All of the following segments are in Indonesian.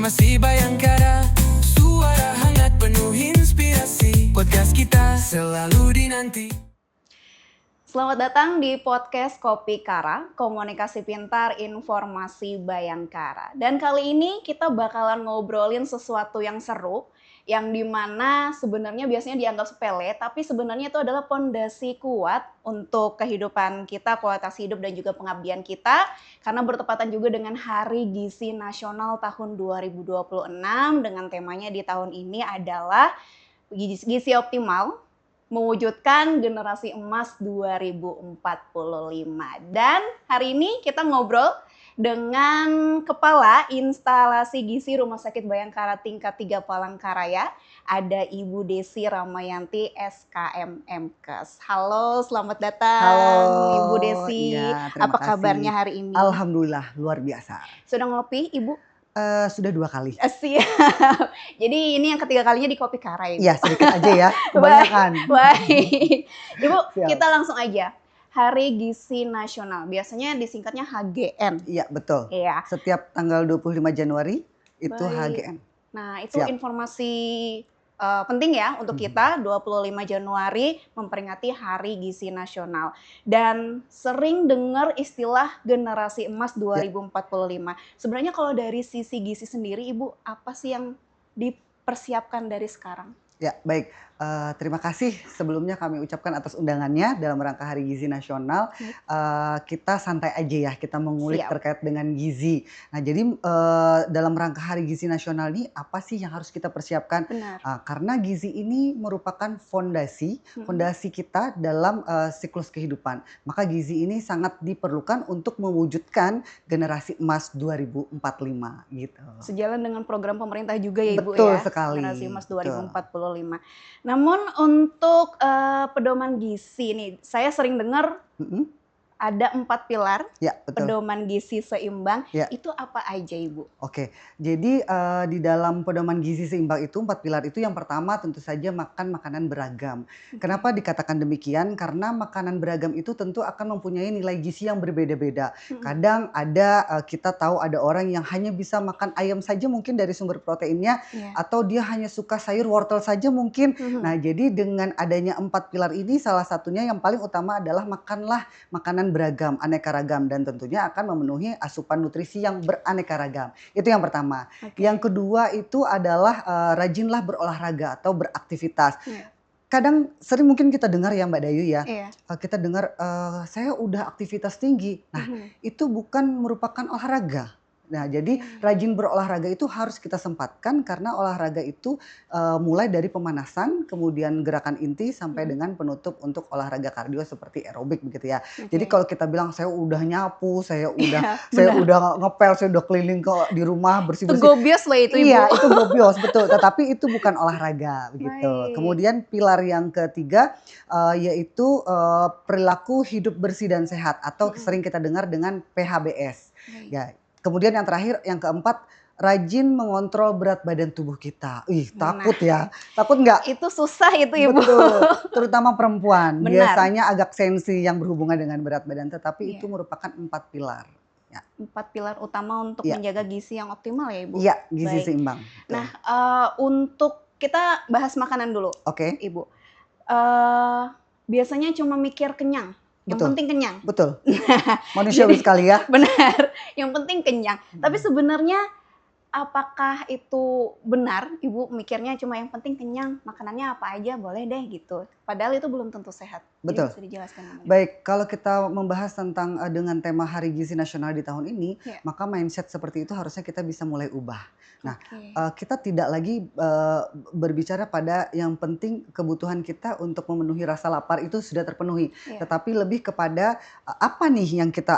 Informasi Bayangkara, suara hangat penuh inspirasi. Podcast kita selalu dinanti. Selamat datang di podcast Kopi Kara, komunikasi pintar informasi Bayangkara. Dan kali ini kita bakalan ngobrolin sesuatu yang seru, yang dimana sebenarnya biasanya dianggap sepele, tapi sebenarnya itu adalah pondasi kuat untuk kehidupan kita, kualitas hidup dan juga pengabdian kita, karena bertepatan juga dengan Hari Gizi Nasional tahun 2026, dengan temanya di tahun ini adalah Gizi Optimal, mewujudkan generasi emas 2045. Dan hari ini kita ngobrol dengan Kepala Instalasi Gizi Rumah Sakit Bayangkara tingkat 3 Palangkaraya, ada Ibu Desi Ramayanti SKM MKes. Halo, selamat datang. Halo, Ibu Desi. iya, terima Apa kasih. kabarnya hari ini? Alhamdulillah, luar biasa. Sudah ngopi, Ibu? Sudah 2 kali. Siap. Jadi ini yang ketiga kalinya di Kopi Kara, Ibu. Iya, sedikit aja ya, kebanyakan. Baik. Ibu, Siap. kita langsung aja. Hari Gizi Nasional, biasanya disingkatnya HGN. Iya, betul. Iya. Setiap tanggal 25 Januari itu Baik. HGN. Nah, itu Siap. informasi penting ya untuk kita. 25 Januari memperingati Hari Gizi Nasional. Dan sering dengar istilah generasi emas 2045. Sebenarnya kalau dari sisi gizi sendiri, Ibu, apa sih yang dipersiapkan dari sekarang? Ya, baik. Terima kasih sebelumnya kami ucapkan atas undangannya dalam rangka Hari Gizi Nasional. Kita santai aja ya, kita mengulik Siap. terkait dengan gizi. Nah, jadi dalam rangka Hari Gizi Nasional ini apa sih yang harus kita persiapkan? Benar. Karena gizi ini merupakan fondasi kita dalam siklus kehidupan. Maka gizi ini sangat diperlukan untuk mewujudkan generasi emas 2045 gitu. Sejalan dengan program pemerintah juga ya, Ibu, Betul ya. sekali. Generasi emas Betul. 2045. Namun untuk pedoman gizi nih, saya sering dengar ada 4 pilar Ya, betul. pedoman gizi seimbang. Ya. Itu apa aja, Ibu? Oke, jadi di dalam pedoman gizi seimbang itu 4 pilar itu yang pertama tentu saja makan makanan beragam. Kenapa dikatakan demikian? Karena makanan beragam itu tentu akan mempunyai nilai gizi yang berbeda-beda. Kadang ada kita tahu ada orang yang hanya bisa makan ayam saja mungkin dari sumber proteinnya, Iya. atau dia hanya suka sayur wortel saja mungkin. Nah, jadi dengan adanya 4 pilar ini salah satunya yang paling utama adalah makanlah makanan beragam, aneka ragam, dan tentunya akan memenuhi asupan nutrisi yang beraneka ragam. Itu yang pertama. Oke. Yang kedua itu adalah rajinlah berolahraga atau beraktivitas. Iya. Kadang sering mungkin kita dengar ya Mbak Dayu ya, Iya. kita dengar saya udah aktivitas tinggi. Nah, itu bukan merupakan olahraga. Nah, jadi rajin berolahraga itu harus kita sempatkan karena olahraga itu mulai dari pemanasan, kemudian gerakan inti sampai dengan penutup untuk olahraga kardio seperti aerobik begitu ya. Jadi kalau kita bilang saya udah nyapu, saya udah ngepel, saya udah keliling di rumah Itu bersih-bersih. gobios lah itu, Ibu. Iya, itu gobios, betul. Tetapi itu bukan olahraga begitu. Baik. Kemudian pilar yang ketiga yaitu perilaku hidup bersih dan sehat atau sering kita dengar dengan PHBS. Baik. Ya. Kemudian yang terakhir, yang keempat, rajin mengontrol berat badan tubuh kita. Takut ya, takut nggak? Itu susah itu, Ibu. Betul, terutama perempuan. Benar. Biasanya agak sensi yang berhubungan dengan berat badan, tetapi Iya. itu merupakan 4 pilar. Ya. 4 pilar utama untuk Iya. menjaga gizi yang optimal ya, Ibu? Iya, gizi Baik. seimbang. Betul. Nah, untuk kita bahas makanan dulu, Oke, Ibu. Biasanya cuma mikir kenyang. Yang Betul. penting kenyang. betul. Manusiawi sekali ya. Benar, yang penting kenyang. Tapi sebenarnya apakah itu benar, Ibu mikirnya cuma yang penting kenyang, makanannya apa aja boleh deh gitu. Padahal itu belum tentu sehat. Jadi Betul. bisa dijelaskan namanya. Baik, kalau kita membahas tentang dengan tema Hari Gizi Nasional di tahun ini, Iya. maka mindset seperti itu harusnya kita bisa mulai ubah. Nah, Oke. kita tidak lagi berbicara pada yang penting kebutuhan kita untuk memenuhi rasa lapar itu sudah terpenuhi, Iya. tetapi lebih kepada apa nih yang kita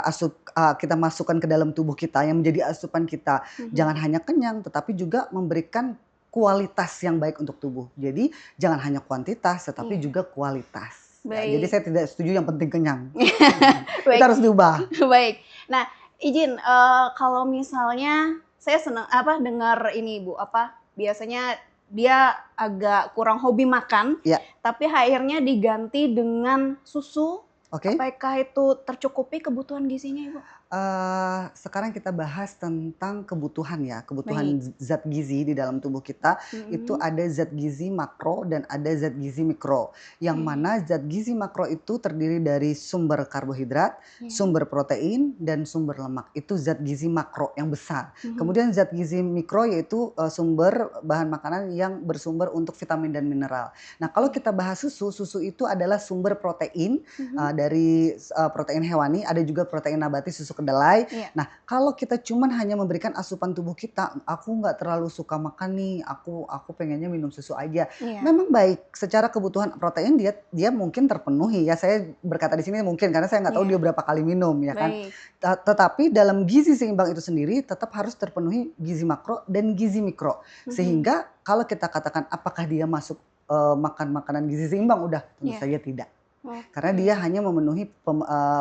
kita masukkan ke dalam tubuh kita yang menjadi asupan kita. Jangan hanya kenyang, tetapi juga memberikan kualitas yang baik untuk tubuh. Jadi jangan hanya kuantitas, tetapi Iya. juga kualitas. Ya, Baik. jadi saya tidak setuju yang penting kenyang. Baik. Kita harus diubah. Baik. Nah, izin kalau misalnya saya senang dengar ini, Bu, biasanya dia agak kurang hobi makan, Ya. tapi akhirnya diganti dengan susu Oke. Apakah itu tercukupi kebutuhan gizinya, Ibu? Sekarang kita bahas tentang kebutuhan ya, Baik. kebutuhan zat gizi di dalam tubuh kita, itu Mhm. ada zat gizi makro dan ada zat gizi mikro. Yang Oke. mana zat gizi makro itu terdiri dari sumber karbohidrat, Iya. sumber protein, dan sumber lemak. Itu zat gizi makro yang besar. Mhm. Kemudian zat gizi mikro yaitu sumber bahan makanan yang bersumber untuk vitamin dan mineral. Nah, kalau Oke. kita bahas susu, susu itu adalah sumber protein Mhm. dari protein hewani, ada juga protein nabati susu kedelai. Iya. Nah, kalau kita cuman hanya memberikan asupan tubuh kita, "Aku nggak terlalu suka makan nih, aku pengennya minum susu aja." Iya. Memang baik, secara kebutuhan protein dia dia mungkin terpenuhi ya, saya berkata di sini mungkin karena saya nggak tahu Iya. dia berapa kali minum ya kan. Baik. Tetapi dalam gizi seimbang itu sendiri tetap harus terpenuhi gizi makro dan gizi mikro. Mhm. Sehingga kalau kita katakan apakah dia masuk, makan makanan gizi seimbang? Udah, tentu Iya. saja tidak. Karena dia Oke. hanya memenuhi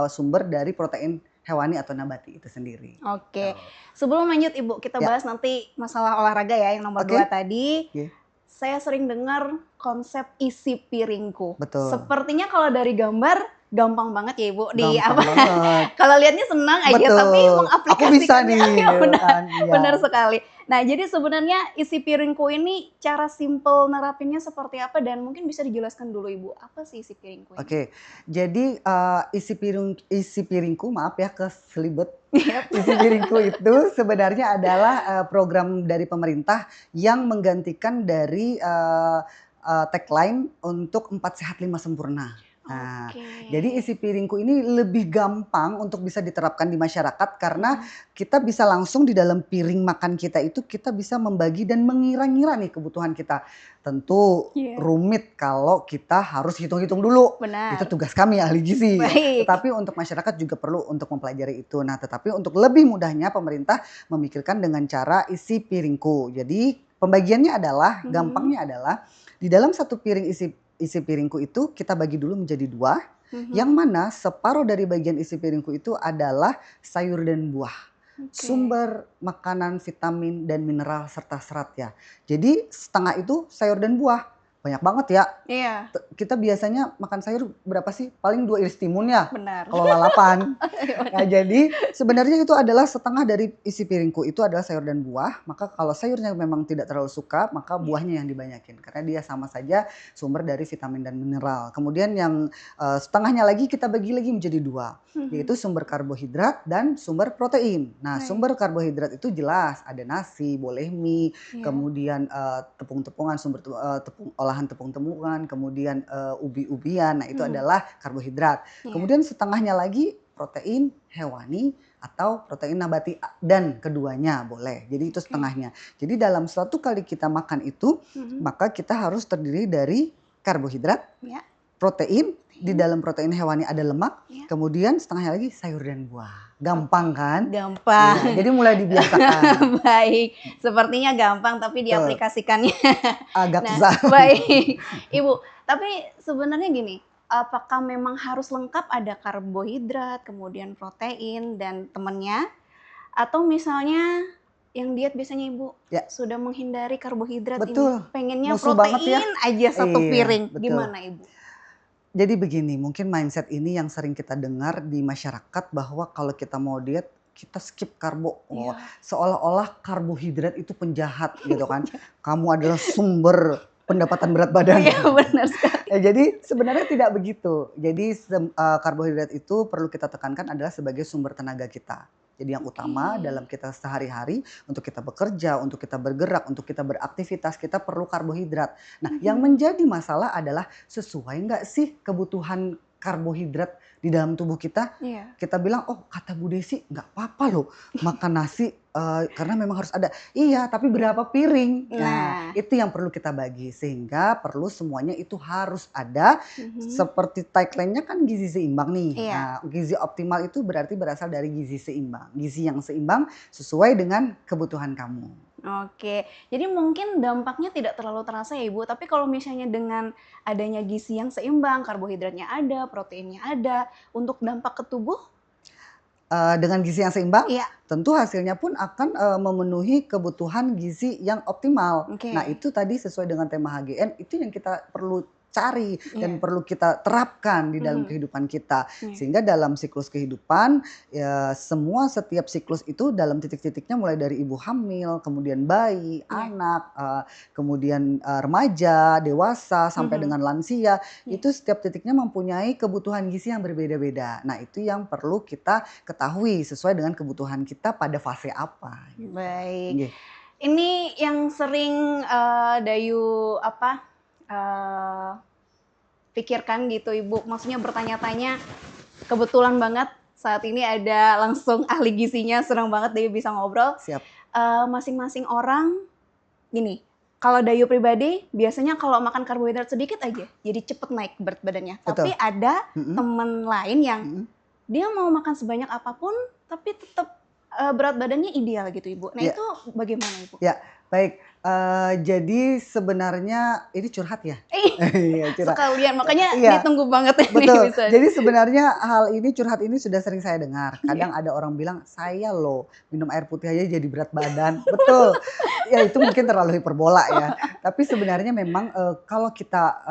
sumber dari protein hewani atau nabati itu sendiri, gitu. Oke. Sebelum lanjut Ibu, kita Ya, bahas nanti masalah olahraga ya yang nomor 2 oke, tadi. oke, Saya sering dengar konsep isi piringku. betul. Sepertinya kalau dari gambar gampang banget ya Ibu di Gampang apa, banget, kalau lihatnya senang aja tapi betul. Aku bisa mengaplikasikannya nih, ya gitu benar, kan, iya. benar sekali. Nah jadi sebenarnya isi piringku ini cara simpel nerapinnya seperti apa dan mungkin bisa dijelaskan dulu Ibu, apa sih isi piringku ini? Oke, jadi, isi piringku maaf ya keselibet. Iya. Isi piringku itu sebenarnya adalah, program dari pemerintah yang menggantikan dari, tagline untuk 4 sehat 5 sempurna. Nah, Oke. jadi isi piringku ini lebih gampang untuk bisa diterapkan di masyarakat karena Mhm. kita bisa langsung di dalam piring makan kita itu kita bisa membagi dan mengira-ngira nih kebutuhan kita. Tentu Iya. rumit kalau kita harus hitung-hitung dulu, itu Benar. tugas kami ahli gizi. Baik. Tetapi untuk masyarakat juga perlu untuk mempelajari itu. Nah, tetapi untuk lebih mudahnya pemerintah memikirkan dengan cara isi piringku. Jadi pembagiannya adalah, Mhm. gampangnya adalah di dalam satu piring isi piringku itu kita bagi dulu menjadi 2, yang Mhm. mana separuh dari bagian isi piringku itu adalah sayur dan buah. Oke. Sumber makanan, vitamin, dan mineral serta serat ya. Jadi setengah itu sayur dan buah. Banyak banget ya. Iya, Kita biasanya makan sayur berapa sih? Paling 2 iris timun ya, benar. kalau lalapan. Nah, Benar. jadi sebenarnya itu adalah setengah dari isi piringku, itu adalah sayur dan buah. Maka kalau sayurnya memang tidak terlalu suka, maka Iya. buahnya yang dibanyakin. Karena dia sama saja sumber dari vitamin dan mineral. Kemudian yang setengahnya lagi kita bagi lagi menjadi 2, Mhm. yaitu sumber karbohidrat dan sumber protein. Nah, Baik. sumber karbohidrat itu jelas ada nasi, boleh mie, Iya. kemudian tepung-tepungan, olahan tepung-tepungan, kemudian ubi-ubian. Nah, itu Mhm. adalah karbohidrat. Iya. Kemudian setengahnya lagi protein hewani atau protein nabati dan keduanya boleh. Jadi itu Oke. setengahnya. Jadi dalam suatu kali kita makan itu, Mhm. maka kita harus terdiri dari karbohidrat, Iya. protein, di Protein. dalam protein hewani ada lemak, Iya. kemudian setengahnya lagi sayur dan buah. Gampang Oke. kan? Iya, Gampang. jadi mulai dibiasakan. Baik. Sepertinya gampang tapi Betul, diaplikasikannya. agak Nah, susah. baik. Ibu, tapi sebenarnya gini, apakah memang harus lengkap ada karbohidrat, kemudian protein dan temennya? Atau misalnya yang diet biasanya Ibu Ya, sudah menghindari karbohidrat ini, betul. pengennya Musuh banget ya. protein aja satu Iya, piring. betul. Gimana Ibu? Jadi begini, mungkin mindset ini yang sering kita dengar di masyarakat bahwa kalau kita mau diet, kita skip karbo. Oh, Iya. seolah-olah karbohidrat itu penjahat gitu kan. Kamu adalah sumber pendapatan berat badan. Iya benar sekali. Ya, jadi sebenarnya tidak begitu. Jadi karbohidrat itu perlu kita tekankan adalah sebagai sumber tenaga kita. Jadi yang Oke. utama dalam kita sehari-hari untuk kita bekerja, untuk kita bergerak, untuk kita beraktivitas, kita perlu karbohidrat. Nah, yang Mhm. menjadi masalah adalah sesuai nggak sih kebutuhan karbohidrat di dalam tubuh kita? Iya. Kita bilang, oh kata Bu Desi nggak apa-apa loh makan nasi karena memang harus ada. Iya, tapi berapa piring? Nah, Nah. itu yang perlu kita bagi sehingga perlu semuanya itu harus ada. Mhm. Seperti tagline-nya kan gizi seimbang nih. Iya. Nah, gizi optimal itu berarti berasal dari gizi seimbang. Gizi yang seimbang sesuai dengan kebutuhan kamu. Oke, jadi mungkin dampaknya tidak terlalu terasa ya Ibu, tapi kalau misalnya dengan adanya gizi yang seimbang, karbohidratnya ada, proteinnya ada, untuk dampak ke tubuh? Dengan gizi yang seimbang, Iya. tentu hasilnya pun akan memenuhi kebutuhan gizi yang optimal. Nah, Oke. itu tadi sesuai dengan tema HGN, itu yang kita perlu cari dan Iya. perlu kita terapkan di dalam Mhm. kehidupan kita. Iya. Sehingga dalam siklus kehidupan ya setiap siklus itu dalam titik-titiknya mulai dari ibu hamil, kemudian bayi, Iya. anak, kemudian remaja, dewasa sampai Mhm. dengan lansia, Iya. itu setiap titiknya mempunyai kebutuhan gizi yang berbeda-beda. Nah, itu yang perlu kita ketahui sesuai dengan kebutuhan kita pada fase apa gitu. Baik. Nggih. Ini yang sering, Dayu apa, eee, pikirkan gitu Ibu, maksudnya bertanya-tanya, kebetulan banget saat ini ada langsung ahli gizinya, senang banget Dayu bisa ngobrol. Siap. Masing-masing orang gini, kalau Dayu pribadi biasanya kalau makan karbohidrat sedikit aja jadi cepet naik berat badannya. Tapi Betul. ada Mhm, temen lain yang mhm. dia mau makan sebanyak apapun tapi tetap, berat badannya ideal gitu Ibu. Nah Ya. itu bagaimana Ibu? Ya, baik. Jadi sebenarnya ini curhat ya? Ih, Iya, curhat. sekalian makanya Iya, ditunggu banget ini betul. bisa. Jadi sebenarnya hal ini, curhat ini sudah sering saya dengar. Iya. Kadang ada orang bilang, "Saya loh minum air putih aja jadi berat badan." Betul. Ya itu mungkin terlalu hiperbola ya. Tapi sebenarnya memang, kalau kita,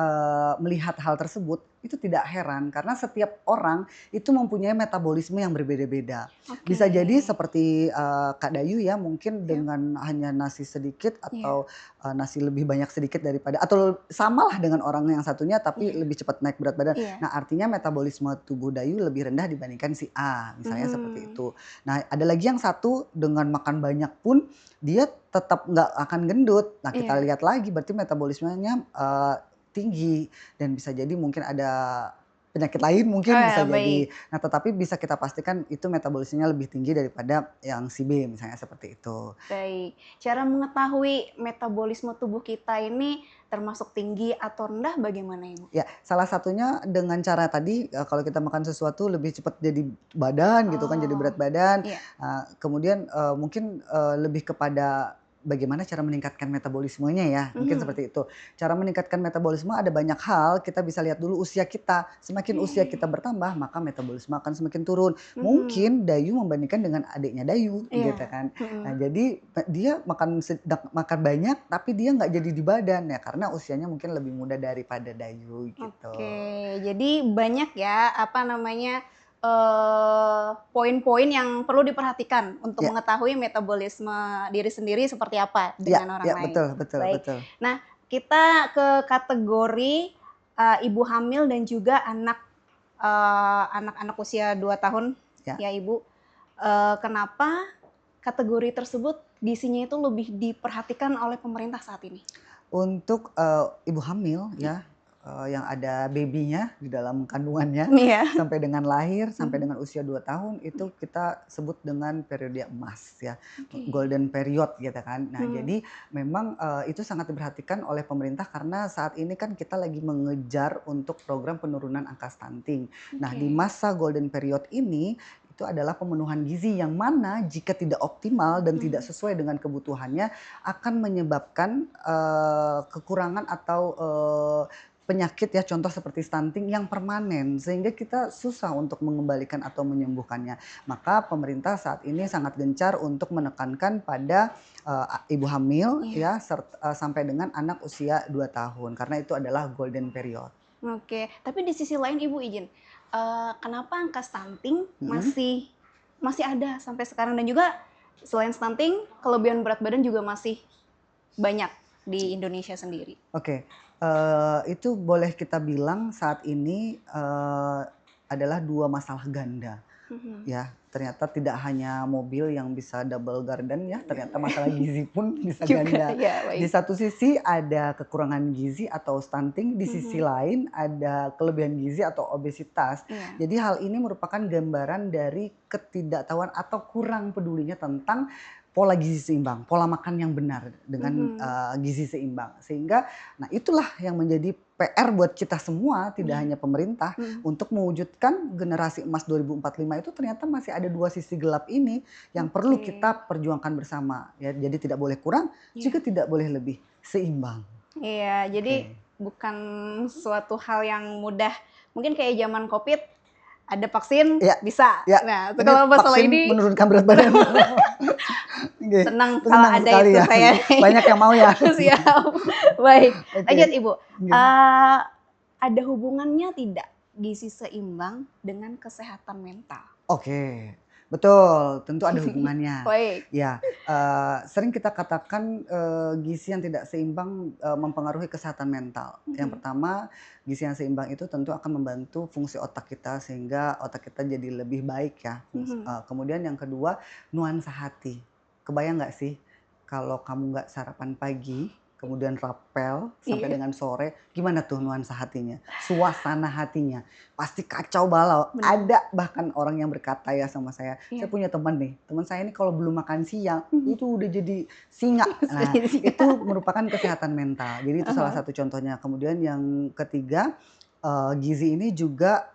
melihat hal tersebut, itu tidak heran karena setiap orang itu mempunyai metabolisme yang berbeda-beda. Oke. Bisa jadi seperti, Kak Dayu ya, mungkin Iya. dengan hanya nasi sedikit Iya. atau, nasi lebih banyak sedikit daripada atau samalah dengan orang yang satunya tapi Iya. lebih cepat naik berat badan. Iya. Nah, artinya metabolisme tubuh Dayu lebih rendah dibandingkan si A, misalnya seperti Mhm. itu. Nah, ada lagi yang satu dengan makan banyak pun dia tetap nggak akan gendut. Nah, kita Iya. lihat lagi berarti metabolismenya, tinggi dan bisa jadi mungkin ada penyakit lain Oh mungkin bisa ya, jadi. baik. Nah, tetapi bisa kita pastikan itu metabolismenya lebih tinggi daripada yang si B misalnya seperti itu. Baik. Cara mengetahui metabolisme tubuh kita ini termasuk tinggi atau rendah bagaimana Ibu? Ya, salah satunya dengan cara tadi, kalau kita makan sesuatu lebih cepat jadi badan gitu kan, jadi Oh, berat badan. iya. Kemudian, mungkin, lebih kepada bagaimana cara meningkatkan metabolismenya ya, mungkin Mhm. seperti itu. Cara meningkatkan metabolisme ada banyak hal, kita bisa lihat dulu usia kita. Semakin usia kita Oke. bertambah, maka metabolisme akan semakin turun. Mhm. Mungkin Dayu membandingkan dengan adiknya Dayu, gitu Iya. kan. Nah, Mhm. jadi dia makan banyak, tapi dia nggak jadi di badan ya, karena usianya mungkin lebih muda daripada Dayu gitu. Oke, jadi banyak ya, apa namanya, poin-poin yang perlu diperhatikan untuk Ya, mengetahui metabolisme diri sendiri seperti apa ya, dengan orang ya, lain. betul, betul, Baik. betul. Nah, kita ke kategori, ibu hamil dan juga anak-anak usia 2 tahun Ya. ya Ibu. Kenapa kategori tersebut gizinya itu lebih diperhatikan oleh pemerintah saat ini? Untuk, ibu hamil Iya. ya, yang ada baby-nya di dalam kandungannya Iya. sampai dengan lahir, sampai Mhm. dengan usia 2 tahun itu kita sebut dengan periode emas ya, Oke. golden period gitu kan. Nah, Mhm. jadi memang, itu sangat diperhatikan oleh pemerintah karena saat ini kan kita lagi mengejar untuk program penurunan angka stunting. Nah, di Oke. masa golden period ini, itu adalah pemenuhan gizi yang mana jika tidak optimal dan tidak Mhm. sesuai dengan kebutuhannya akan menyebabkan, kekurangan atau, penyakit ya, contoh seperti stunting yang permanen sehingga kita susah untuk mengembalikan atau menyembuhkannya. Maka pemerintah saat ini sangat gencar untuk menekankan pada, ibu hamil Iya. ya sampai dengan anak usia 2 tahun karena itu adalah golden period. Oke, tapi di sisi lain Ibu izin, kenapa angka stunting Mhm, masih ada sampai sekarang dan juga selain stunting, kelebihan berat badan juga masih banyak di Indonesia sendiri? oke, itu boleh kita bilang saat ini, adalah 2 masalah ganda. Mhm. Ya, ternyata tidak hanya mobil yang bisa double garden ya, ternyata masalah gizi pun bisa Juga, ganda. ya Di baik. satu sisi ada kekurangan gizi atau stunting, di sisi Mhm. lain ada kelebihan gizi atau obesitas. Iya. Jadi hal ini merupakan gambaran dari ketidaktahuan atau kurang pedulinya tentang pola gizi seimbang, pola makan yang benar dengan, Mhm. gizi seimbang. Sehingga, nah itulah yang menjadi PR buat kita semua, tidak Iya. hanya pemerintah, Mhm. untuk mewujudkan generasi emas 2045 itu ternyata masih ada 2 sisi gelap ini yang perlu Oke. kita perjuangkan bersama ya. Jadi tidak boleh kurang, juga Iya. tidak boleh lebih, seimbang. Iya, jadi Oke. bukan suatu hal yang mudah. Mungkin kayak zaman Covid, ada vaksin Iya, bisa. iya. Nah, Ini kalau masalah vaksin ini menurunkan berat badan. Oke, senang kalau senang ada sekali itu ya. saya. Banyak yang mau ya. Siap. Baik, Oke, lanjut Ibu. oke. Eee, ada hubungannya tidak gizi seimbang dengan kesehatan mental? Oke, betul, tentu ada hubungannya. Baik. Ya, sering kita katakan, gizi yang tidak seimbang, mempengaruhi kesehatan mental. Yang Mhm. pertama, gizi yang seimbang itu tentu akan membantu fungsi otak kita sehingga otak kita jadi lebih baik ya, Mhm. kemudian yang kedua, nuansa hati. Kebayang nggak sih kalau kamu nggak sarapan pagi, kemudian rapel sampai Iya, dengan sore, gimana tuh nuansa hatinya, suasana hatinya? Pasti kacau balau. benar. Ada bahkan orang yang berkata ya sama saya Iya. punya teman nih, teman saya ini kalau belum makan siang, Mhm. itu udah jadi singa. Nah, itu merupakan kesehatan mental. Jadi itu salah Heeh. satu contohnya. Kemudian yang ketiga, gizi ini juga,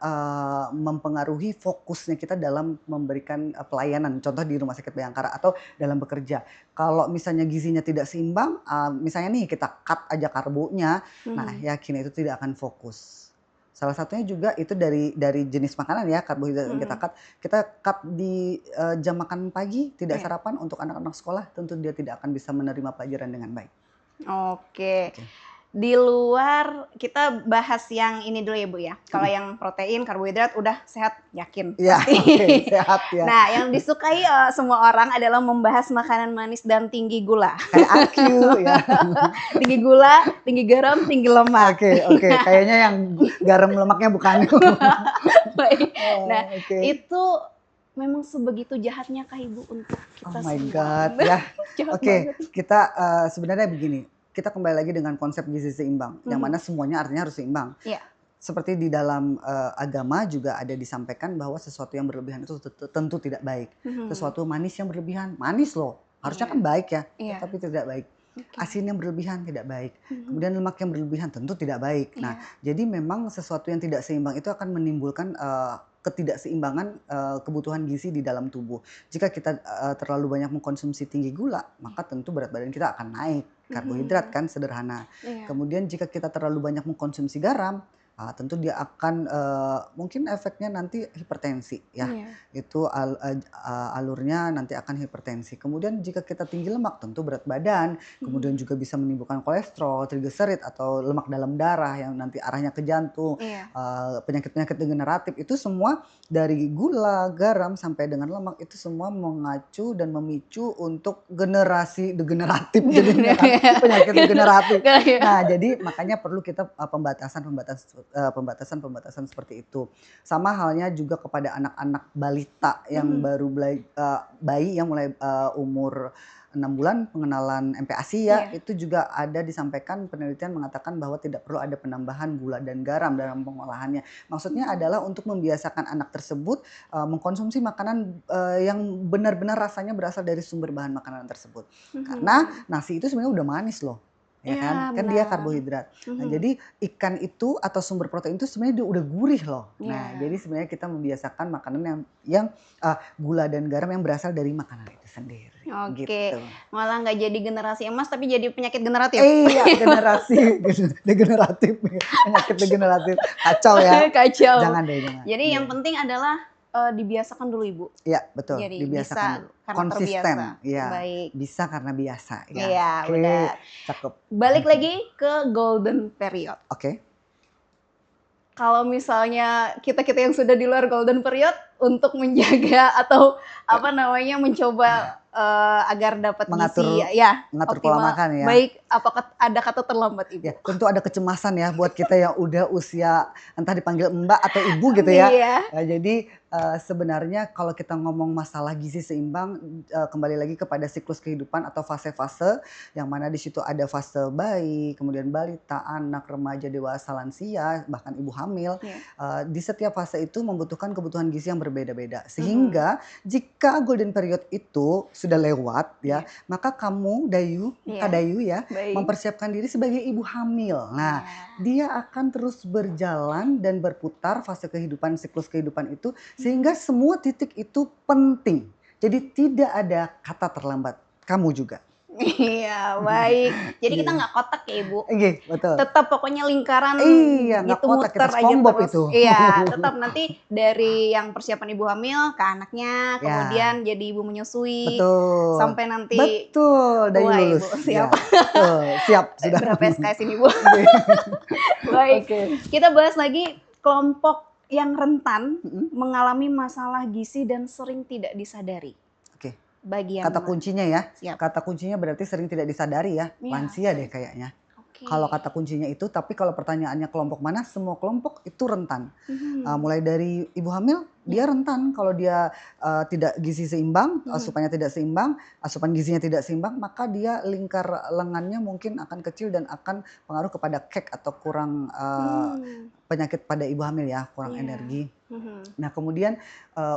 mempengaruhi fokusnya kita dalam memberikan, pelayanan. Contoh di Rumah Sakit Bayangkara atau dalam bekerja. Kalau misalnya gizinya tidak seimbang, misalnya nih kita cut aja karbonya, nah Mhm. yakin itu tidak akan fokus. Salah satunya juga itu dari jenis makanan ya, karbohidrat yang Mhm. kita cut di, jam makan pagi, tidak Iya. sarapan untuk anak-anak sekolah, tentu dia tidak akan bisa menerima pelajaran dengan baik. Oke. Oke. Di luar kita bahas yang ini dulu ya, Bu, ya. Kalau Mhm. yang protein, karbohidrat udah sehat, yakin Iya, pasti. oke, sehat ya. Nah, yang disukai, semua orang adalah membahas makanan manis dan tinggi gula. Kayak AQ ya. Tinggi gula, tinggi garam, tinggi lemak. Oke oke, kayaknya yang garam lemaknya bukan. Baik. Nah, Oh, oke. itu memang sebegitu jahatnya kah Ibu untuk Oh kita my semua? God, ya. Jahat Oke, banget. kita, sebenarnya begini, kita kembali lagi dengan konsep gizi seimbang, yang Mhm. mana semuanya artinya harus seimbang. Iya. Seperti di dalam, agama juga ada disampaikan bahwa sesuatu yang berlebihan itu tentu tidak baik. Mhm. Sesuatu manis yang berlebihan, manis loh, harusnya Iya. kan baik ya, Iya. tapi tidak baik. Oke. Asin yang berlebihan tidak baik, Mhm. kemudian lemak yang berlebihan tentu tidak baik. Nah, Iya. jadi memang sesuatu yang tidak seimbang itu akan menimbulkan, ketidakseimbangan, kebutuhan gizi di dalam tubuh. Jika kita, terlalu banyak mengkonsumsi tinggi gula, maka tentu berat badan kita akan naik, karbohidrat Mhm. kan sederhana. Iya. Kemudian jika kita terlalu banyak mengkonsumsi garam, tentu dia akan, mungkin efeknya nanti hipertensi ya, Iya. itu alurnya nanti akan hipertensi. Kemudian jika kita tinggi lemak tentu berat badan, Mhm. kemudian juga bisa menimbulkan kolesterol, trigliserid atau lemak dalam darah yang nanti arahnya ke jantung, Iya. penyakit-penyakit degeneratif itu semua dari gula, garam, sampai dengan lemak itu semua mengacu dan memicu untuk generasi degeneratif jadinya kan, penyakit degeneratif. Iya. Nah, jadi makanya perlu kita, pembatasan seperti itu. Sama halnya juga kepada anak-anak balita yang Mhm. baru bayi yang mulai, umur 6 bulan pengenalan MPASI ya, Iya. itu juga ada disampaikan penelitian mengatakan bahwa tidak perlu ada penambahan gula dan garam dalam pengolahannya. Maksudnya Mmm. adalah untuk membiasakan anak tersebut, mengkonsumsi makanan, yang benar-benar rasanya berasal dari sumber bahan makanan tersebut. Karena Mhm. nasi itu sebenarnya udah manis loh, ya Iya, kan? Kan dia benar. karbohidrat. Nah, Mhm. jadi ikan itu atau sumber protein itu sebenarnya dia udah gurih loh. Nah, Iya. jadi sebenarnya kita membiasakan makanan yang, gula dan garam yang berasal dari makanan itu sendiri, Oke, gitu. malah nggak jadi generasi emas, tapi jadi penyakit generatif. Iya, generasi degeneratif, penyakit degeneratif, kacau ya. Kacau. Jangan deh, jangan. Jadi yang Iya. penting adalah, dibiasakan dulu Ibu. Iya, betul, Jadi dibiasakan bisa dulu. karena terbiasa. Konsisten, iya, Baik. bisa karena biasa, ya. Iya, Oke, benar. cakep. Balik lagi ke golden period. Oke. Kalau misalnya kita-kita yang sudah di luar golden period untuk menjaga atau apa namanya mencoba, agar dapat gizi Mengatur ya mengatur pola optimal, makan ya. baik apakah ada kata terlambat Ya, Ibu? tentu ada kecemasan ya buat kita yang udah usia entah dipanggil Mbak atau Ibu gitu ya. Iya. Jadi, sebenarnya kalau kita ngomong masalah gizi seimbang, kembali lagi kepada siklus kehidupan atau fase-fase, yang mana di situ ada fase bayi, kemudian balita, anak, remaja, dewasa, lansia, bahkan ibu hamil. Iya. Di setiap fase itu membutuhkan kebutuhan gizi yang berbeda-beda. Mhm. Sehingga jika golden period itu sudah lewat ya, Iya. maka kamu Kak Iya. Dayu ya, Baik. mempersiapkan diri sebagai ibu hamil. Nah, Iya. dia akan terus berjalan dan berputar fase kehidupan, siklus kehidupan itu, sehingga semua titik itu penting. Jadi tidak ada kata terlambat. Kamu juga. Iya, baik. Jadi kita Iya. nggak kotak ya Ibu? Iya, betul. Tetap pokoknya lingkaran Iya, nggak gitu kotak, kita muter aja SpongeBob terus. itu. Iya, tetap nanti dari yang persiapan ibu hamil ke anaknya, Ya, kemudian jadi ibu menyusui, betul. sampai nanti Betul, dari tua lulus. Ibu, siap. Ya, betul. Siap, sudah. Berapa SKS ini Bu? Oke. Baik, Oke. kita bahas lagi kelompok yang rentan Mhm, mengalami masalah gizi dan sering tidak disadari. oke. Bagian Kata mana? kuncinya ya, Siap. kata kuncinya berarti sering tidak disadari ya, Iya, lansia deh sering. kayaknya. Oke. Kalau kata kuncinya itu, tapi kalau pertanyaannya kelompok mana, semua kelompok itu rentan. Mhm. Mulai dari ibu hamil, dia Iya. rentan kalau dia tidak gizi seimbang, Mhm. asupannya tidak seimbang, asupan gizinya tidak seimbang, maka dia lingkar lengannya mungkin akan kecil dan akan pengaruh kepada kek atau kurang Mmm, penyakit pada ibu hamil ya, kurang iya. energi. Mhm. Nah kemudian,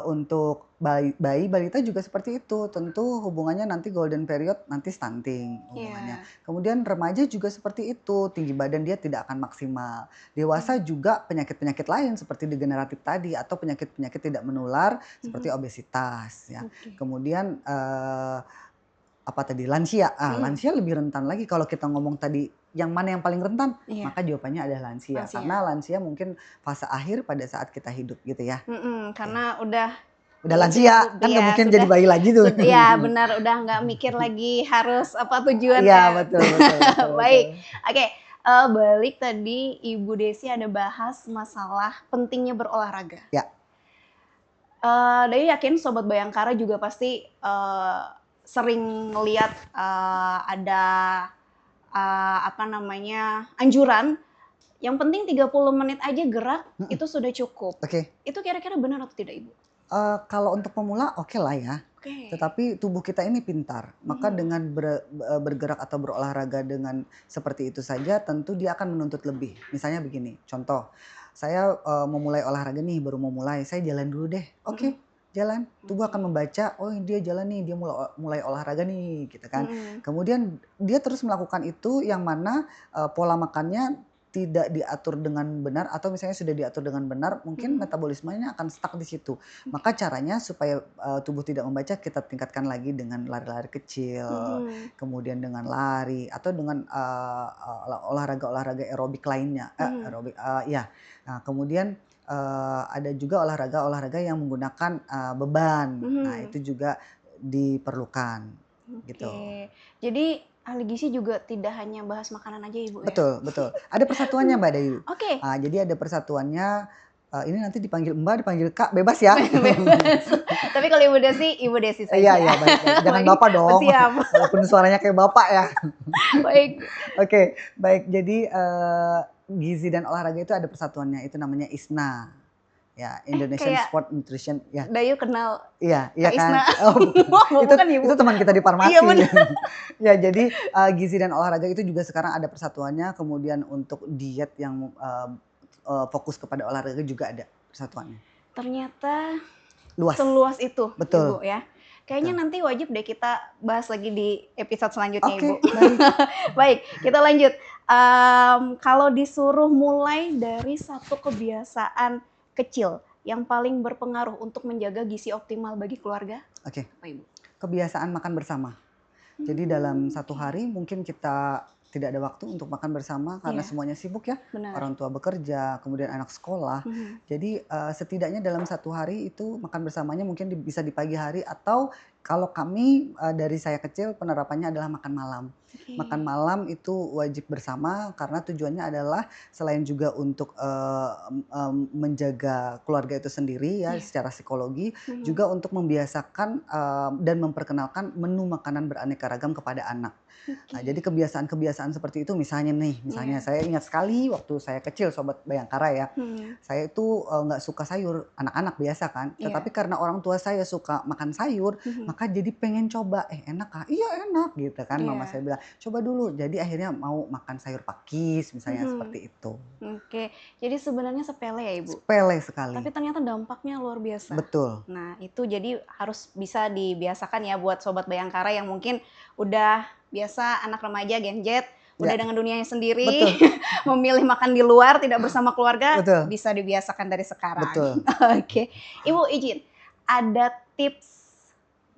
untuk bayi, balita juga seperti itu, tentu hubungannya nanti golden period, nanti stunting hubungannya. Iya. Kemudian remaja juga seperti itu, tinggi badan dia tidak akan maksimal. Dewasa Mmm, juga penyakit-penyakit lain seperti degeneratif tadi atau penyakit-penyakit tidak menular seperti mhm. obesitas ya. Oke. Kemudian, apa tadi, lansia. Mhm. Lansia lebih rentan lagi kalau kita ngomong tadi yang mana yang paling rentan, Iya, maka jawabannya adalah lansia. lansia. Karena lansia mungkin fase akhir pada saat kita hidup gitu ya. Mhm, Oke. karena udah Udah itu ya Bu, lansia, kan nggak iya mungkin jadi sudah bayi lagi tuh. ya benar, udah nggak mikir lagi harus apa Iya, tujuannya. betul betul betul betul. Baik, oke, balik tadi Ibu Desi ada bahas masalah pentingnya berolahraga. Ya, Dewi yakin Sobat Bayangkara juga pasti, sering ngelihat, ada, apa namanya, anjuran, yang penting 30 menit aja gerak, mhm, itu sudah cukup. oke. Itu kira-kira benar atau tidak, Ibu? Kalau untuk pemula oke lah ya, Oke. tetapi tubuh kita ini pintar, maka Mhm, dengan bergerak atau berolahraga dengan seperti itu saja tentu dia akan menuntut lebih. Misalnya begini, contoh, saya, memulai olahraga nih, baru mau mulai, saya jalan dulu deh. mhm, Oke, jalan. Tubuh oke. akan membaca, "Oh dia jalan nih, dia mulai mulai olahraga nih," gitu kan. Mhm, Kemudian dia terus melakukan itu yang mana, pola makannya tidak diatur dengan benar atau misalnya sudah diatur dengan benar, mungkin mhm, metabolismenya akan stuck di situ. oke. Maka caranya supaya, tubuh tidak membaca kita tingkatkan lagi dengan lari-lari kecil, Mhm, kemudian dengan lari atau dengan, olahraga-olahraga aerobik lainnya, mhm, aerobik ya. Nah kemudian, ada juga olahraga-olahraga yang menggunakan, beban. Nah mhm. itu juga diperlukan, gitu. Oke. Jadi ahli gizi juga tidak hanya bahas makanan aja ya, Bu, ya? Betul betul. Ada persatuannya Mbak Dewi. Oke. Jadi ada persatuannya, ini nanti dipanggil Mbak, dipanggil Kak, bebas ya. Bebas. Tapi kalau Ibu Desi Iya saja. iya, baik baik. Jangan Baik, Bapak oh dong, siap. walaupun suaranya kayak Bapak ya. Baik. Oke, baik. Jadi, gizi dan olahraga itu ada persatuannya, itu namanya ISNA, ya, Indonesian Kayak Sport Nutrition, ya. Dayu kenal Iya iya Kak kan? Isna. Oh bukan, Oh, itu bukan ya, Bu? itu teman kita di Iya farmasi. bener. Ya jadi, gizi dan olahraga itu juga sekarang ada persatuannya, kemudian untuk diet yang, fokus kepada olahraga juga ada persatuannya. Ternyata Luas, seluas itu, Ibu, betul ya. Kayaknya betul. nanti wajib deh kita bahas lagi di episode selanjutnya, Ibu. Oke, baik. Baik, kita lanjut. Kalau disuruh mulai dari satu kebiasaan kecil yang paling berpengaruh untuk menjaga gizi optimal bagi keluarga, Oke, apa Ibu? kebiasaan makan bersama. Jadi dalam satu Oke. hari mungkin kita tidak ada waktu untuk makan bersama karena Iya, semuanya sibuk ya, benar. orang tua bekerja, kemudian anak sekolah. Mhm. Jadi, setidaknya dalam satu hari itu makan bersamanya mungkin bisa di pagi hari atau kalau kami, dari saya kecil penerapannya adalah makan malam. Makan Oke. malam itu wajib bersama karena tujuannya adalah selain juga untuk, menjaga keluarga itu sendiri ya Iya. secara psikologi, Mhm. juga untuk membiasakan, dan memperkenalkan menu makanan beraneka ragam kepada anak. Nah, jadi Oke. kebiasaan-kebiasaan seperti itu misalnya nih, misalnya Iya. saya ingat sekali waktu saya kecil Sobat Bayangkara ya, Mhm. saya itu, nggak suka sayur, anak-anak biasa kan, tetapi Iya. karena orang tua saya suka makan sayur, Mhm. maka jadi pengen coba, "Eh enak ah?" "Iya enak," gitu kan, mama Iya. saya bilang, "Coba dulu." Jadi akhirnya mau makan sayur pakis misalnya Mhm. seperti itu. Oke. Jadi sebenarnya sepele ya, Ibu? Sepele sekali. Tapi ternyata dampaknya luar biasa. Betul, Nah, itu jadi harus bisa dibiasakan ya buat Sobat Bayangkara yang mungkin udah biasa anak remaja gadget, udah ya, dengan dunianya sendiri, betul memilih makan di luar, tidak bersama keluarga, betul bisa dibiasakan dari sekarang. betul. Oke. Ibu izin, ada tips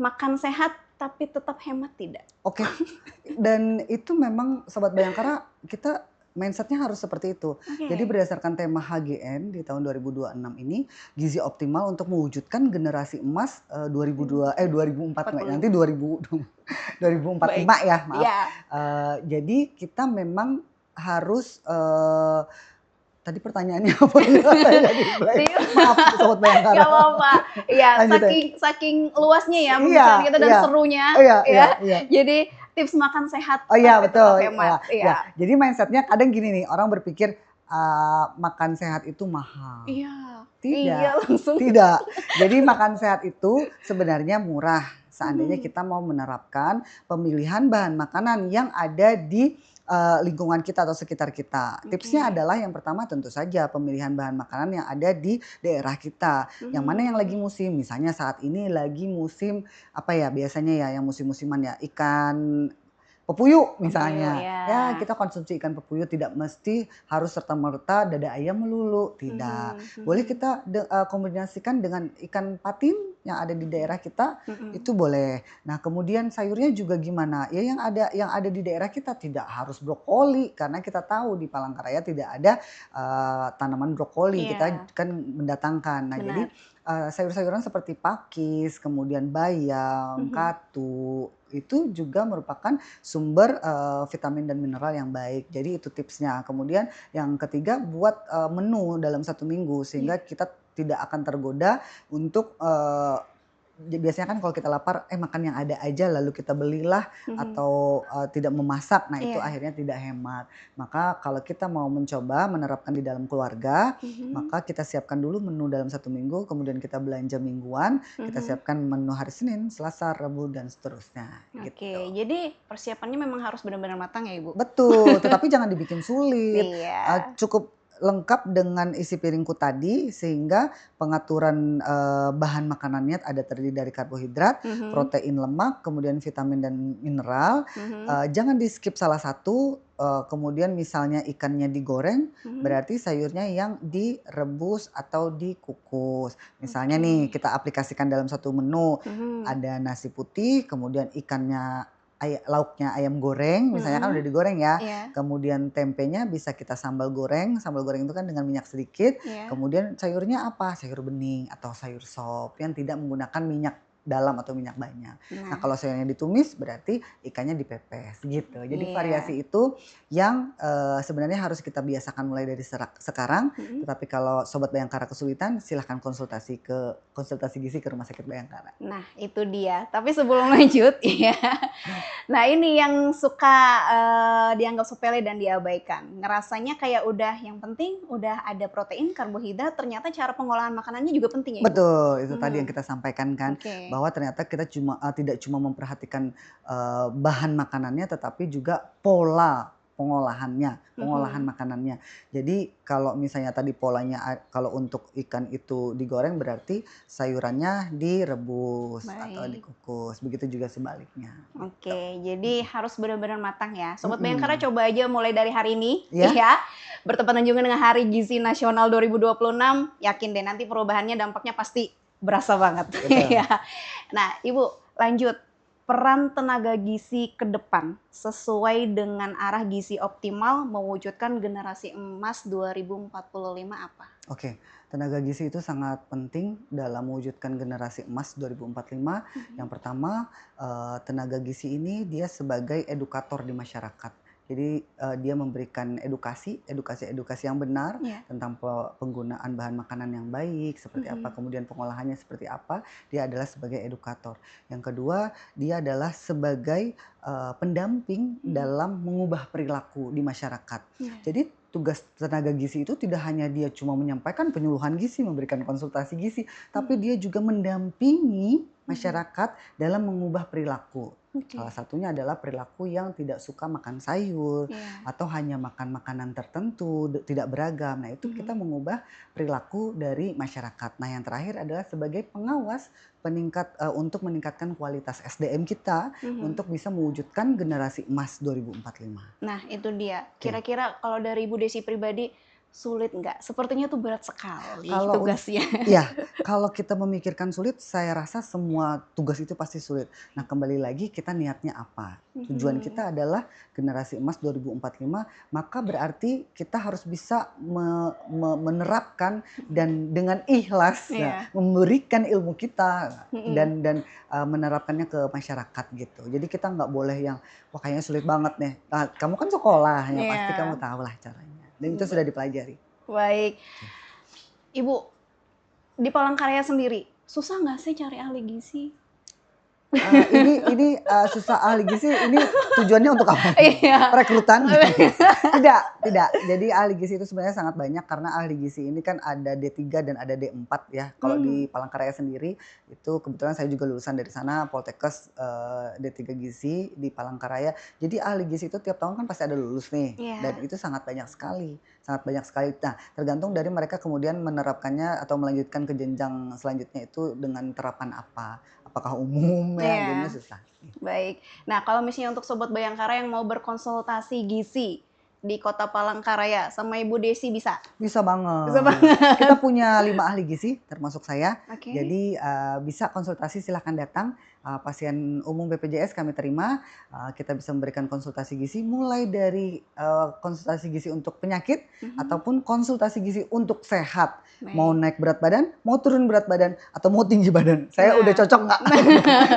makan sehat tapi tetap hemat tidak? Oke, dan itu memang Sobat Bayangkara kita mindsetnya harus seperti itu. Jadi Oke. berdasarkan tema HGN di tahun 2026 ini, gizi optimal untuk mewujudkan generasi emas 2045 nanti 45. 2045 Baik. ya maaf. Iya. Jadi kita memang harus tadi pertanyaannya apa ya? Saya jadi blank. Tim Maaf Sobat Bayangkara. Gak apa-apa. Ya, Lanjut ya. saking luasnya ya Iya, pembicaraan kita dan iya. serunya Iya, iya, ya. iya. Jadi tips makan sehat Oh iya tapi betul, tetap hemat. ya, Iya. jadi mindsetnya kadang gini nih, orang berpikir makan sehat itu mahal. Iya. Iya Tidak, langsung. tidak. Jadi makan sehat itu sebenarnya murah. Seandainya Mhm. kita mau menerapkan pemilihan bahan makanan yang ada di lingkungan kita atau sekitar kita. Tipsnya Oke. adalah yang pertama tentu saja pemilihan bahan makanan yang ada di daerah kita. Yang mana yang lagi musim, misalnya saat ini lagi musim apa ya biasanya ya yang musim-musiman ya ikan pepuyuh Pepuyuh misalnya. ya. Ya kita konsumsi ikan pepuyuh tidak mesti harus serta-merta dada ayam melulu, tidak. Boleh kita kombinasikan dengan ikan patin yang ada di daerah kita, itu boleh. Nah kemudian sayurnya juga gimana? Ya yang ada di daerah kita tidak harus brokoli karena kita tahu di Palangkaraya tidak ada tanaman brokoli, kita Iya, kan mendatangkan. Nah jadi benar. sayur-sayuran seperti pakis, kemudian bayam, Mhm. katu, itu juga merupakan sumber vitamin dan mineral yang baik. Jadi itu tipsnya. Kemudian yang ketiga buat menu dalam 1 minggu Iya. sehingga kita tidak akan tergoda untuk biasanya kan kalau kita lapar makan yang ada aja lalu kita belilah Mhm. atau tidak memasak. Nah itu Iya. akhirnya tidak hemat. Maka kalau kita mau mencoba menerapkan di dalam keluarga, Mhm. maka kita siapkan dulu menu dalam 1 minggu, kemudian kita belanja mingguan, kita Mhm. siapkan menu hari Senin, Selasa, Rabu, dan seterusnya gitu. Oke, jadi persiapannya memang harus benar-benar matang ya, Ibu? Betul, tetapi jangan dibikin sulit. Iya. Cukup lengkap dengan isi piringku tadi sehingga pengaturan bahan makanannya ada terdiri dari karbohidrat, Mhm. protein, lemak, kemudian vitamin dan mineral. Mhm. Jangan di-skip salah satu. Kemudian misalnya ikannya digoreng, Mhm. berarti sayurnya yang direbus atau dikukus. Misalnya nih Oke. kita aplikasikan dalam satu menu, Mhm. ada nasi putih, kemudian ikannya lauknya ayam goreng, misalnya kan Mhm. udah digoreng ya. Iya. Kemudian tempenya bisa kita sambal goreng itu kan dengan minyak sedikit. Iya. Kemudian sayurnya apa? Sayur bening atau sayur sop yang tidak menggunakan minyak dalam atau minyak banyak. Nah Nah, kalau sayurnya ditumis berarti ikannya dipepes gitu. Jadi iya. variasi itu yang sebenarnya harus kita biasakan mulai dari sekarang. Mhm. Tetapi kalau Sobat Bayangkara kesulitan silahkan konsultasi gizi ke Rumah Sakit Bayangkara. Nah, itu dia. Tapi sebelum lanjut, iya. Nah, ini yang suka, dianggap sepele dan diabaikan. Ngerasanya kayak udah yang penting udah ada protein, karbohidrat, ternyata cara pengolahan makanannya juga penting ya, Ibu? Betul, itu tadi Mhm. yang kita sampaikan kan, Oke. bahwa ternyata kita tidak cuma memperhatikan, bahan makanannya tetapi juga pola pengolahan Mhm. makanannya. Jadi kalau misalnya tadi polanya kalau untuk ikan itu digoreng berarti sayurannya direbus atau Baik. dikukus, begitu juga sebaliknya, gitu. Oke, jadi harus benar-benar matang ya. Sobat Bayangkara Mhm, coba aja mulai dari hari ini, iya? ya. Bertepatan juga dengan Hari Gizi Nasional 2026, yakin deh nanti perubahannya dampaknya pasti berasa banget. Betul. Ya. Nah, Ibu, lanjut. Peran tenaga gizi ke depan sesuai dengan arah gizi optimal mewujudkan generasi emas 2045 apa? Oke, tenaga gizi itu sangat penting dalam mewujudkan generasi emas 2045. Mhm. Yang pertama, tenaga gizi ini dia sebagai edukator di masyarakat. Jadi, dia memberikan edukasi yang benar Iya. tentang penggunaan bahan makanan yang baik, seperti apa, Mhm. kemudian pengolahannya seperti apa, dia adalah sebagai edukator. Yang kedua, dia adalah sebagai, pendamping Mhm. dalam mengubah perilaku di masyarakat. Iya. Jadi tugas tenaga gizi itu tidak hanya dia cuma menyampaikan penyuluhan gizi, memberikan konsultasi gizi, tapi Mhm. dia juga mendampingi Mhm. masyarakat dalam mengubah perilaku. Salah Oke. satunya adalah perilaku yang tidak suka makan sayur Iya. atau hanya makan makanan tertentu, tidak beragam. Nah, itu kita Mhm. mengubah perilaku dari masyarakat. Nah, yang terakhir adalah sebagai pengawas untuk meningkatkan kualitas SDM kita Mhm. untuk bisa mewujudkan generasi emas 2045. Nah, itu dia. Oke. Kira-kira kalau dari Ibu Desi pribadi, sulit nggak? Sepertinya tuh berat sekali Kalau tugasnya. Iya, kalau kita memikirkan sulit, saya rasa semua tugas itu pasti sulit. Nah, kembali lagi kita niatnya apa? Tujuan Mhm. kita adalah generasi emas 2045, maka berarti kita harus bisa menerapkan dan dengan ikhlas ya, Iya. memberikan ilmu kita Mhm. dan menerapkannya ke masyarakat gitu. Jadi kita nggak boleh yang wah kayaknya sulit banget nih. Nah, kamu kan sekolah ya pasti kamu Iya. tahu lah caranya. Dan itu sudah dipelajari. Baik. Oke. Ibu, di Palangkaraya sendiri, susah nggak sih cari ahli gizi? Ini susah ahli gizi ini tujuannya untuk apa nih? Iya. Perekrutan? Tidak tidak. Jadi ahli gizi itu sebenarnya sangat banyak karena ahli gizi ini kan ada D3 dan ada D4 ya. Kalau Mmm. di Palangkaraya sendiri itu kebetulan saya juga lulusan dari sana Poltekkes, D3 Gizi di Palangkaraya. Jadi ahli gizi itu tiap tahun kan pasti ada lulus nih dan Iya. itu sangat banyak sekali. Nah, tergantung dari mereka kemudian menerapkannya atau melanjutkan ke jenjang selanjutnya itu dengan terapan apa. Apakah umum ya, jadinya Iya. susah. Baik. Nah, kalau misalnya untuk Sobat Bayangkara yang mau berkonsultasi gizi di Kota Palangkaraya sama Ibu Desi bisa? Bisa Bisa banget. banget. Kita punya 5 ahli gizi termasuk saya. Oke. Jadi bisa konsultasi silahkan datang, pasien umum BPJS kami terima, kita bisa memberikan konsultasi gizi mulai dari, konsultasi gizi untuk penyakit Mhm. ataupun konsultasi gizi untuk sehat. Mau Baik. naik berat badan, mau turun berat badan, atau mau tinggi badan. Saya udah Nah. cocok nggak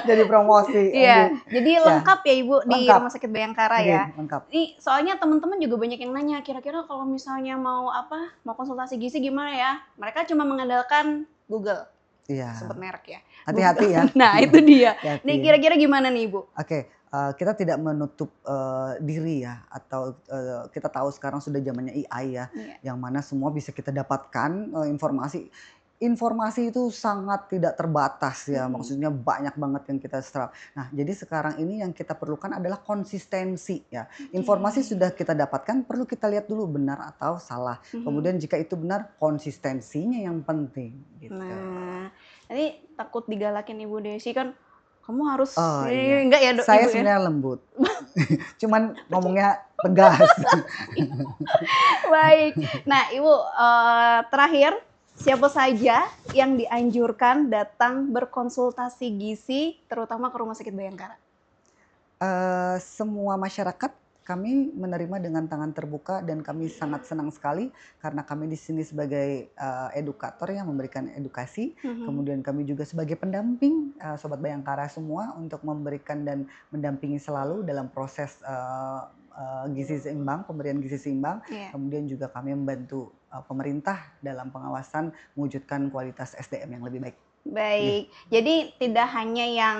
jadi promosi Iya, MD? jadi Ya, lengkap ya Ibu di lengkap. Rumah Sakit Bayangkara ya? Oke, lengkap. Ini soalnya teman-teman juga banyak yang nanya, kira-kira kalau misalnya mau apa, mau konsultasi gizi gimana ya? Mereka cuma mengandalkan Google, sebut Iya, merek ya. hati-hati ya. Nah itu dia. Hati-hati. Nih kira-kira gimana nih Ibu? Oke, kita tidak menutup, diri ya atau, kita tahu sekarang sudah zamannya AI ya, Iya. yang mana semua bisa kita dapatkan, informasi. Informasi itu sangat tidak terbatas ya, Mhm. maksudnya banyak banget yang kita serap. Nah, jadi sekarang ini yang kita perlukan adalah konsistensi ya. Oke. Informasi sudah kita dapatkan, perlu kita lihat dulu benar atau salah. Mhm. Kemudian jika itu benar, konsistensinya yang penting gitu. Nah, nanti takut digalakin Ibu Desi kan, kamu harus Oh iya, enggak ya saya Ibu ya? sebenarnya lembut. Cuman ngomongnya tegas. Baik. Nah, Ibu, terakhir, siapa saja yang dianjurkan datang berkonsultasi gizi, terutama ke Rumah Sakit Bayangkara? Semua masyarakat kami menerima dengan tangan terbuka dan kami sangat senang sekali karena kami di sini sebagai, edukator yang memberikan edukasi, Mhm. kemudian kami juga sebagai pendamping, Sobat Bayangkara semua untuk memberikan dan mendampingi selalu dalam proses, gizi seimbang, pemberian gizi seimbang, Iya. kemudian juga kami membantu, pemerintah dalam pengawasan mewujudkan kualitas SDM yang lebih baik. Iya. Baik. Jadi tidak hanya yang,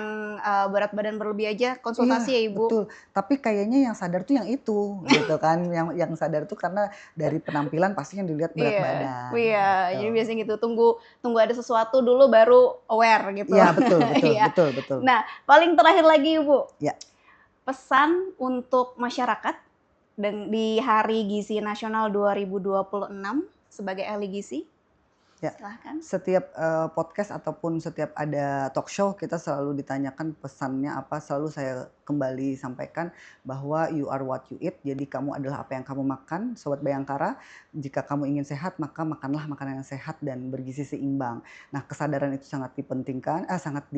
berat badan berlebih aja konsultasi Iya, ya, Ibu? betul. Tapi kayaknya yang sadar tuh yang itu, gitu kan. Yang sadar tuh karena dari penampilan pasti yang dilihat berat Iya, badan, iya. Jadi gitu. biasanya gitu, tunggu tunggu ada sesuatu dulu baru aware gitu. Iya, betul betul Iya. betul betul. Nah, paling terakhir lagi, Ibu, Ya, pesan untuk masyarakat di Hari Gizi Nasional 2026 sebagai ahli gizi, ya. silahkan. Setiap, podcast ataupun setiap ada talk show kita selalu ditanyakan pesannya apa, selalu saya kembali sampaikan bahwa you are what you eat. Jadi kamu adalah apa yang kamu makan, Sobat Bayangkara. Jika kamu ingin sehat, maka makanlah makanan yang sehat dan bergizi seimbang. Nah, kesadaran itu sangat dipentingkan, sangat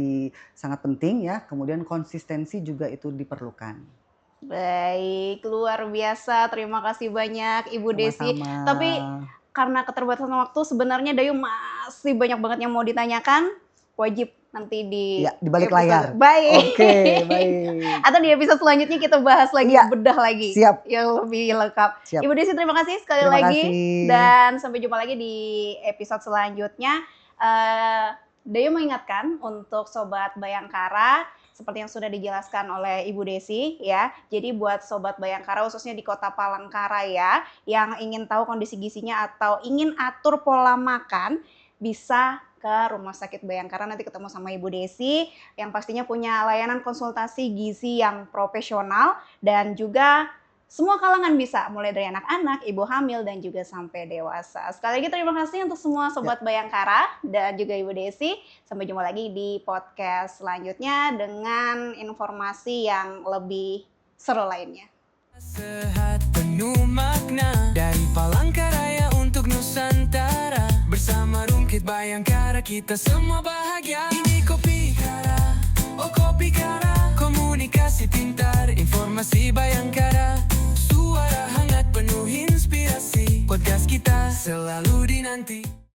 penting ya. Kemudian konsistensi juga itu diperlukan. Baik, luar biasa. Terima kasih banyak Ibu Desi. Sama-sama. Tapi karena keterbatasan waktu sebenarnya Dayu masih banyak banget yang mau ditanyakan. Wajib nanti di Ya, di balik episode layar. baik. Oke, baik. Atau di episode selanjutnya kita bahas lagi, Iya, bedah lagi siap. yang lebih lengkap. Siap. Ibu Desi terima kasih sekali Terima lagi kasih. dan sampai jumpa lagi di episode selanjutnya. Dayu mengingatkan untuk Sobat Bayangkara seperti yang sudah dijelaskan oleh Ibu Desi ya. Jadi buat Sobat Bayangkara khususnya di Kota Palangkaraya yang ingin tahu kondisi gizinya atau ingin atur pola makan bisa ke Rumah Sakit Bayangkara, nanti ketemu sama Ibu Desi yang pastinya punya layanan konsultasi gizi yang profesional dan juga semua kalangan bisa, mulai dari anak-anak, ibu hamil, dan juga sampai dewasa. Sekali lagi terima kasih untuk semua Sobat Bayangkara dan juga Ibu Desi. Sampai jumpa lagi di podcast selanjutnya dengan informasi yang lebih seru lainnya. Sehat penuh makna dari Palangkaraya untuk bersama Rumkit Bayangkara kita semua bahagia. Ini Kopi Kara, oh Kopi Kara, komunikasi pintar, informasi Bayangkara.